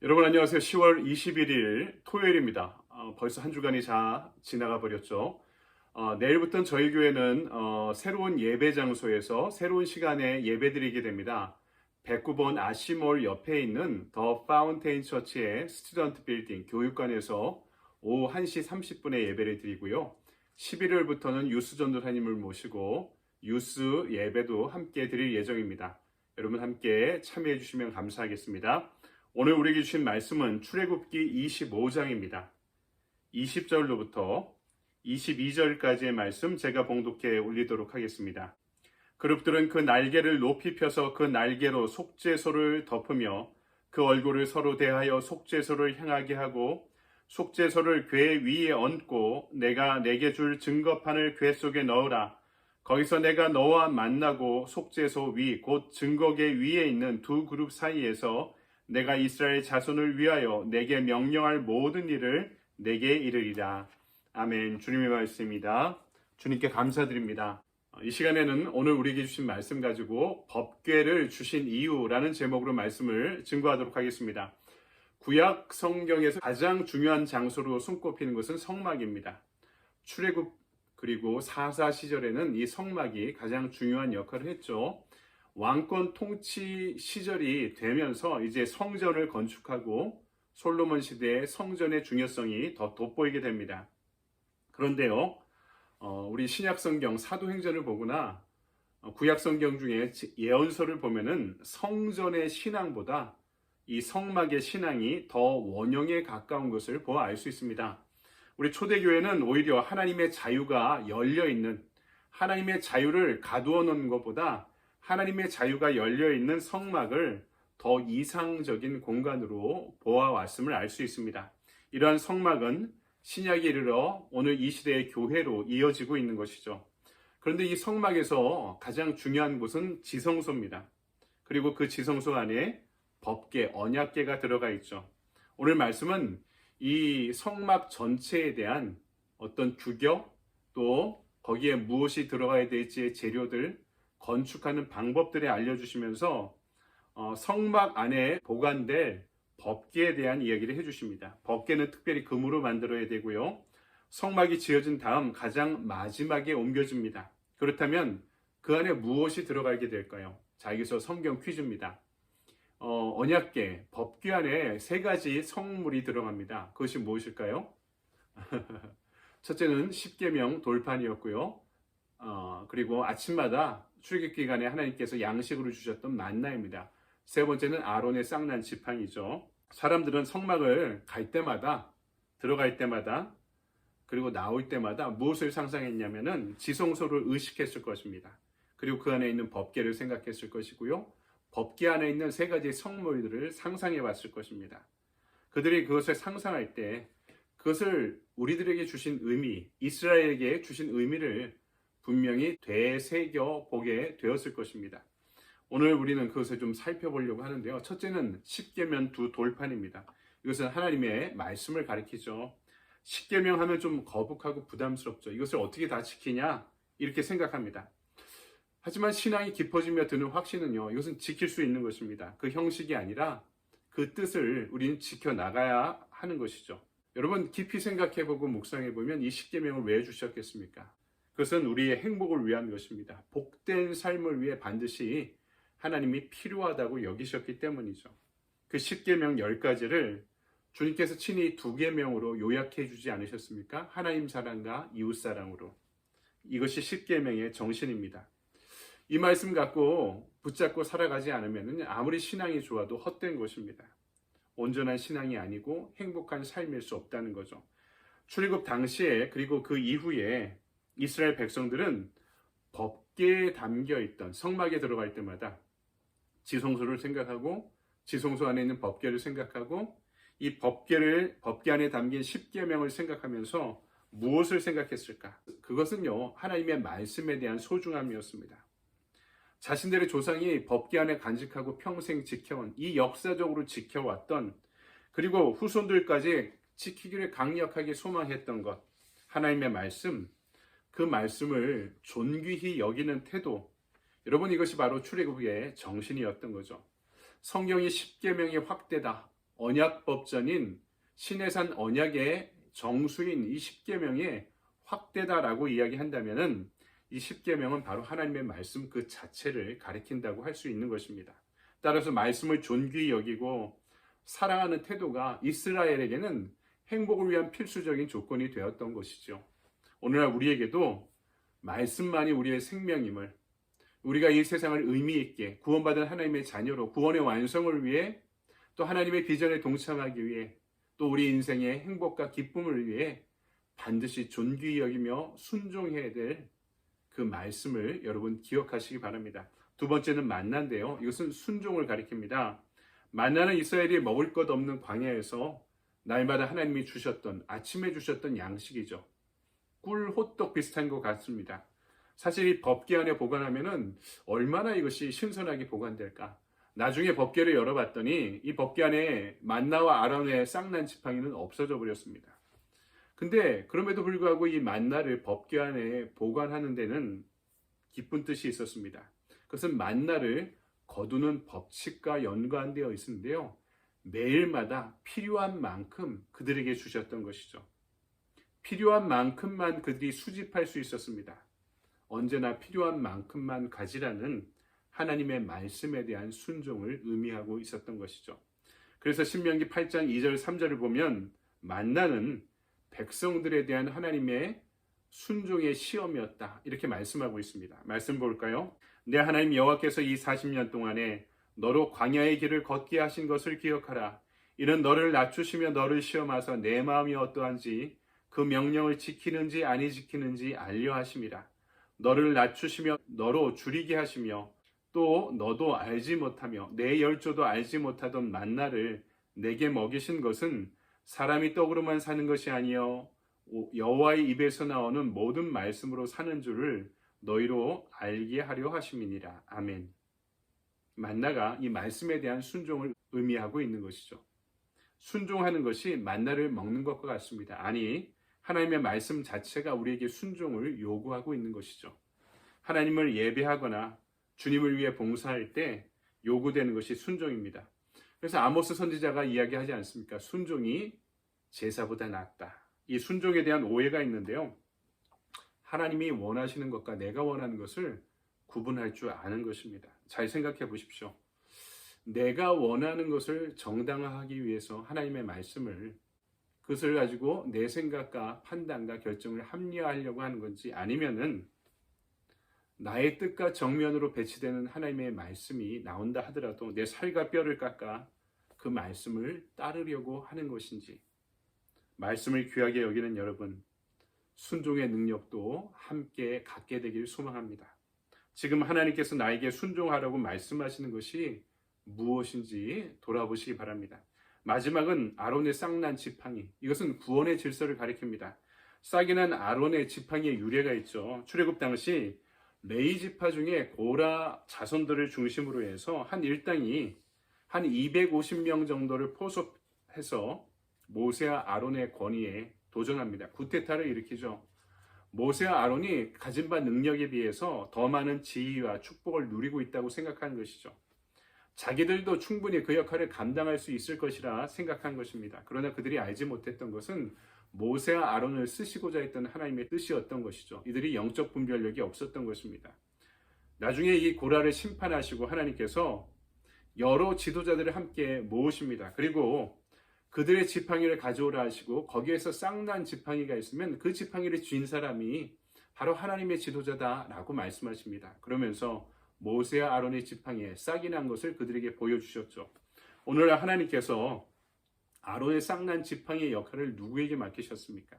여러분 안녕하세요. 10월 21일 토요일입니다. 벌써 한 주간이 지나가 버렸죠. 내일부터는 저희 교회는 새로운 예배 장소에서 새로운 시간에 예배드리게 됩니다. 109번 아시몰 옆에 있는 더 파운테인 처치의 스튜던트 빌딩 교육관에서 오후 1시 30분에 예배를 드리고요. 11월부터는 유스 전도사님을 모시고 유스 예배도 함께 드릴 예정입니다. 여러분 함께 참여해 주시면 감사하겠습니다. 오늘 우리에게 주신 말씀은 출애굽기 25장입니다. 20절로부터 22절까지의 말씀 제가 봉독해 올리도록 하겠습니다. 그룹들은 그 날개를 높이 펴서 그 날개로 속죄소를 덮으며 그 얼굴을 서로 대하여 속죄소를 향하게 하고 속죄소를 궤 위에 얹고 내가 내게 줄 증거판을 궤 속에 넣으라. 거기서 내가 너와 만나고 속죄소 위 곧 증거궤 위에 있는 두 그룹 사이에서 내가 이스라엘 자손을 위하여 내게 명령할 모든 일을 내게 이르리라. 아멘. 주님의 말씀입니다. 주님께 감사드립니다. 이 시간에는 오늘 우리에게 주신 말씀 가지고 법궤를 주신 이유라는 제목으로 말씀을 증거하도록 하겠습니다. 구약 성경에서 가장 중요한 장소로 손꼽히는 것은 성막입니다. 출애굽 그리고 사사 시절에는 이 성막이 가장 중요한 역할을 했죠. 왕권 통치 시절이 되면서 이제 성전을 건축하고 솔로몬 시대의 성전의 중요성이 더 돋보이게 됩니다. 그런데요, 우리 신약 성경 사도행전을 보거나 구약 성경 중에 예언서를 보면은 성전의 신앙보다 이 성막의 신앙이 더 원형에 가까운 것을 보아 알 수 있습니다. 우리 초대교회는 오히려 하나님의 자유가 열려있는, 하나님의 자유를 가두어 놓는 것보다 하나님의 자유가 열려있는 성막을 더 이상적인 공간으로 보아왔음을 알 수 있습니다. 이러한 성막은 신약에 이르러 오늘 이 시대의 교회로 이어지고 있는 것이죠. 그런데 이 성막에서 가장 중요한 곳은 지성소입니다. 그리고 그 지성소 안에 법궤, 언약궤가 들어가 있죠. 오늘 말씀은 이 성막 전체에 대한 어떤 규격, 또 거기에 무엇이 들어가야 될지의 재료들, 건축하는 방법들을 알려주시면서 성막 안에 보관될 법궤에 대한 이야기를 해주십니다. 법궤는 특별히 금으로 만들어야 되고요. 성막이 지어진 다음 가장 마지막에 옮겨집니다. 그렇다면 그 안에 무엇이 들어가게 될까요? 자, 여기서 성경 퀴즈입니다. 언약궤, 법궤 안에 세 가지 성물이 들어갑니다. 그것이 무엇일까요? 첫째는 십계명 돌판이었고요. 그리고 아침마다 출애굽 기간에 하나님께서 양식으로 주셨던 만나입니다. 세 번째는 아론의 쌍난 지팡이죠. 사람들은 성막을 갈 때마다, 들어갈 때마다, 그리고 나올 때마다 무엇을 상상했냐면은 지성소를 의식했을 것입니다. 그리고 그 안에 있는 법궤를 생각했을 것이고요. 법궤 안에 있는 세 가지 성물들을 상상해 봤을 것입니다. 그들이 그것을 상상할 때 그것을 우리들에게 주신 의미, 이스라엘에게 주신 의미를 분명히 되새겨 보게 되었을 것입니다. 오늘 우리는 그것을 좀 살펴보려고 하는데요. 첫째는 십계명 두 돌판입니다. 이것은 하나님의 말씀을 가리키죠. 십계명 하면 좀 거북하고 부담스럽죠. 이것을 어떻게 다 지키냐 이렇게 생각합니다. 하지만 신앙이 깊어지며 드는 확신은요, 이것은 지킬 수 있는 것입니다. 그 형식이 아니라 그 뜻을 우리는 지켜나가야 하는 것이죠. 여러분 깊이 생각해보고 묵상해보면 이 십계명을 왜 주셨겠습니까? 그것은 우리의 행복을 위한 것입니다. 복된 삶을 위해 반드시 하나님이 필요하다고 여기셨기 때문이죠. 그 십계명 10가지를 주님께서 친히 2계명으로 요약해 주지 않으셨습니까? 하나님 사랑과 이웃 사랑으로. 이것이 십계명의 정신입니다. 이 말씀 갖고 붙잡고 살아가지 않으면 아무리 신앙이 좋아도 헛된 것입니다. 온전한 신앙이 아니고 행복한 삶일 수 없다는 거죠. 출애굽 당시에 그리고 그 이후에 이스라엘 백성들은 법궤에 담겨있던 성막에 들어갈 때마다 지성소를 생각하고 지성소 안에 있는 법궤를 생각하고 이 법궤 안에 담긴 십계명을 생각하면서 무엇을 생각했을까? 그것은요, 하나님의 말씀에 대한 소중함이었습니다. 자신들의 조상이 법궤 안에 간직하고 평생 지켜온 이 역사적으로 지켜왔던 그리고 후손들까지 지키기를 강력하게 소망했던 것, 하나님의 말씀, 그 말씀을 존귀히 여기는 태도, 여러분 이것이 바로 출애굽의 정신이었던 거죠. 성경이 십계명의 확대다, 언약법전인 시내산 언약의 정수인 이 십계명의 확대다라고 이야기한다면은 이 십계명은 바로 하나님의 말씀 그 자체를 가리킨다고 할 수 있는 것입니다. 따라서 말씀을 존귀히 여기고 사랑하는 태도가 이스라엘에게는 행복을 위한 필수적인 조건이 되었던 것이죠. 오늘날 우리에게도 말씀만이 우리의 생명임을, 우리가 이 세상을 의미 있게 구원받은 하나님의 자녀로 구원의 완성을 위해, 또 하나님의 비전에 동참하기 위해, 또 우리 인생의 행복과 기쁨을 위해 반드시 존귀히 여기며 순종해야 될 그 말씀을 여러분 기억하시기 바랍니다. 두 번째는 만나인데요. 이것은 순종을 가리킵니다. 만나는 이스라엘이 먹을 것 없는 광야에서 날마다 하나님이 주셨던, 아침에 주셨던 양식이죠. 꿀, 호떡 비슷한 것 같습니다. 사실 이 법궤 안에 보관하면은 얼마나 이것이 신선하게 보관될까? 나중에 법궤를 열어봤더니 이 법궤 안에 만나와 아론의 쌍난 지팡이는 없어져 버렸습니다. 근데 그럼에도 불구하고 이 만나를 법궤 안에 보관하는 데는 깊은 뜻이 있었습니다. 그것은 만나를 거두는 법칙과 연관되어 있는데요. 매일마다 필요한 만큼 그들에게 주셨던 것이죠. 필요한 만큼만 그들이 수집할 수 있었습니다. 언제나 필요한 만큼만 가지라는 하나님의 말씀에 대한 순종을 의미하고 있었던 것이죠. 그래서 신명기 8장 2절 3절을 보면 만나는 백성들에 대한 하나님의 순종의 시험이었다, 이렇게 말씀하고 있습니다. 말씀 볼까요? 내 하나님 여호와께서 이 40년 동안에 너로 광야의 길을 걷게 하신 것을 기억하라. 이는 너를 낮추시며 너를 시험하사 내 마음이 어떠한지 그 명령을 지키는지 아니 지키는지 알려 하심이라. 너를 낮추시며 너로 줄이게 하시며 또 너도 알지 못하며 내 열조도 알지 못하던 만나를 내게 먹이신 것은 사람이 떡으로만 사는 것이 아니요 여호와의 입에서 나오는 모든 말씀으로 사는 줄을 너희로 알게 하려 하심이니라. 아멘. 만나가 이 말씀에 대한 순종을 의미하고 있는 것이죠. 순종하는 것이 만나를 먹는 것과 같습니다. 아니, 하나님의 말씀 자체가 우리에게 순종을 요구하고 있는 것이죠. 하나님을 예배하거나 주님을 위해 봉사할 때 요구되는 것이 순종입니다. 그래서 아모스 선지자가 이야기하지 않습니까? 순종이 제사보다 낫다. 이 순종에 대한 오해가 있는데요. 하나님이 원하시는 것과 내가 원하는 것을 구분할 줄 아는 것입니다. 잘 생각해 보십시오. 내가 원하는 것을 정당화하기 위해서 하나님의 말씀을, 그것을 가지고 내 생각과 판단과 결정을 합리화하려고 하는 건지, 아니면은 나의 뜻과 정면으로 배치되는 하나님의 말씀이 나온다 하더라도 내 살과 뼈를 깎아 그 말씀을 따르려고 하는 것인지, 말씀을 귀하게 여기는 여러분, 순종의 능력도 함께 갖게 되길 소망합니다. 지금 하나님께서 나에게 순종하라고 말씀하시는 것이 무엇인지 돌아보시기 바랍니다. 마지막은 아론의 쌍난 지팡이. 이것은 구원의 질서를 가리킵니다. 싹이 난 아론의 지팡이의 유래가 있죠. 출애굽 당시 레위 지파 중에 고라 자손들을 중심으로 해서 한 일당이 한 250명 정도를 포섭해서 모세와 아론의 권위에 도전합니다. 쿠데타를 일으키죠. 모세와 아론이 가진 바 능력에 비해서 더 많은 지위와 축복을 누리고 있다고 생각한 것이죠. 자기들도 충분히 그 역할을 감당할 수 있을 것이라 생각한 것입니다. 그러나 그들이 알지 못했던 것은 모세와 아론을 쓰시고자 했던 하나님의 뜻이었던 것이죠. 이들이 영적 분별력이 없었던 것입니다. 나중에 이 고라를 심판하시고 하나님께서 여러 지도자들을 함께 모으십니다. 그리고 그들의 지팡이를 가져오라 하시고 거기에서 쌍난 지팡이가 있으면 그 지팡이를 쥔 사람이 바로 하나님의 지도자다라고 말씀하십니다. 그러면서 모세와 아론의 지팡이에 싹이 난 것을 그들에게 보여주셨죠. 오늘 하나님께서 아론의 쌍난 지팡이의 역할을 누구에게 맡기셨습니까?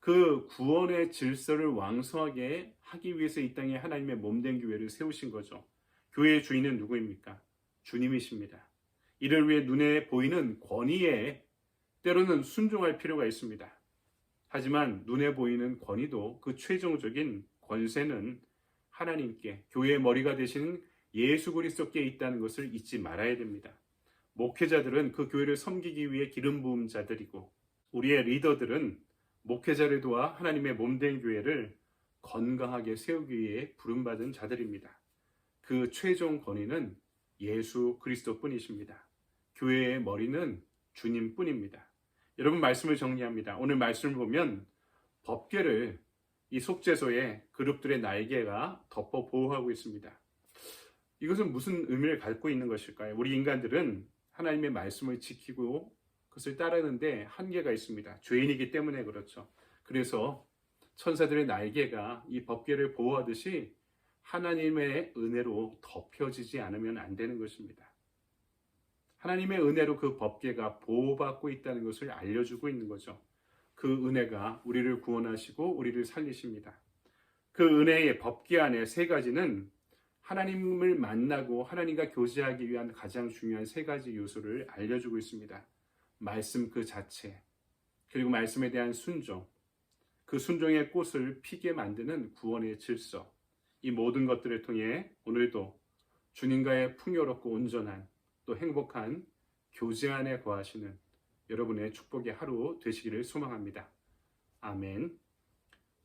그 구원의 질서를 왕성하게 하기 위해서 이 땅에 하나님의 몸된 교회를 세우신 거죠. 교회의 주인은 누구입니까? 주님이십니다. 이를 위해 눈에 보이는 권위에 때로는 순종할 필요가 있습니다. 하지만 눈에 보이는 권위도 그 최종적인 권세는 하나님께, 교회의 머리가 되시는 예수 그리스도께 있다는 것을 잊지 말아야 됩니다. 목회자들은 그 교회를 섬기기 위해 기름 부은 자들이고, 우리의 리더들은 목회자를 도와 하나님의 몸된 교회를 건강하게 세우기 위해 부름받은 자들입니다. 그 최종 권위는 예수 그리스도뿐이십니다. 교회의 머리는 주님뿐입니다. 여러분 말씀을 정리합니다. 오늘 말씀을 보면 법궤를 이 속죄소에 그룹들의 날개가 덮어 보호하고 있습니다. 이것은 무슨 의미를 갖고 있는 것일까요? 우리 인간들은 하나님의 말씀을 지키고 그것을 따르는데 한계가 있습니다. 죄인이기 때문에 그렇죠. 그래서 천사들의 날개가 이 법궤를 보호하듯이 하나님의 은혜로 덮여지지 않으면 안 되는 것입니다. 하나님의 은혜로 그 법궤가 보호받고 있다는 것을 알려주고 있는 거죠. 그 은혜가 우리를 구원하시고 우리를 살리십니다. 그 은혜의 법궤 안에 세 가지는 하나님을 만나고 하나님과 교제하기 위한 가장 중요한 세 가지 요소를 알려주고 있습니다. 말씀 그 자체, 그리고 말씀에 대한 순종, 그 순종의 꽃을 피게 만드는 구원의 질서, 이 모든 것들을 통해 오늘도 주님과의 풍요롭고 온전한 또 행복한 교제 안에 거하시는 여러분의 축복의 하루 되시기를 소망합니다. 아멘.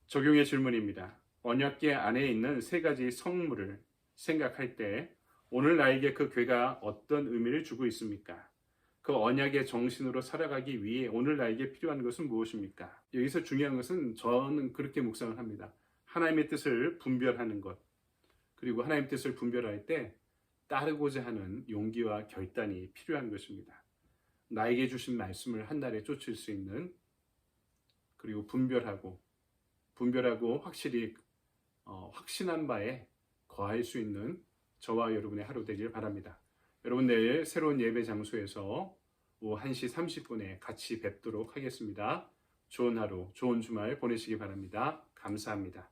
적용의 질문입니다. 언약궤 안에 있는 세 가지 성물을 생각할 때 오늘 나에게 그 궤가 어떤 의미를 주고 있습니까? 그 언약의 정신으로 살아가기 위해 오늘 나에게 필요한 것은 무엇입니까? 여기서 중요한 것은 저는 그렇게 묵상을 합니다. 하나님의 뜻을 분별하는 것, 그리고 하나님의 뜻을 분별할 때 따르고자 하는 용기와 결단이 필요한 것입니다. 나에게 주신 말씀을 한 날에 쫓을 수 있는, 그리고 분별하고 확실히 확신한 바에 거할 수 있는 저와 여러분의 하루 되길 바랍니다. 여러분 내일 새로운 예배 장소에서 오후 1시 30분에 같이 뵙도록 하겠습니다. 좋은 하루, 좋은 주말 보내시기 바랍니다. 감사합니다.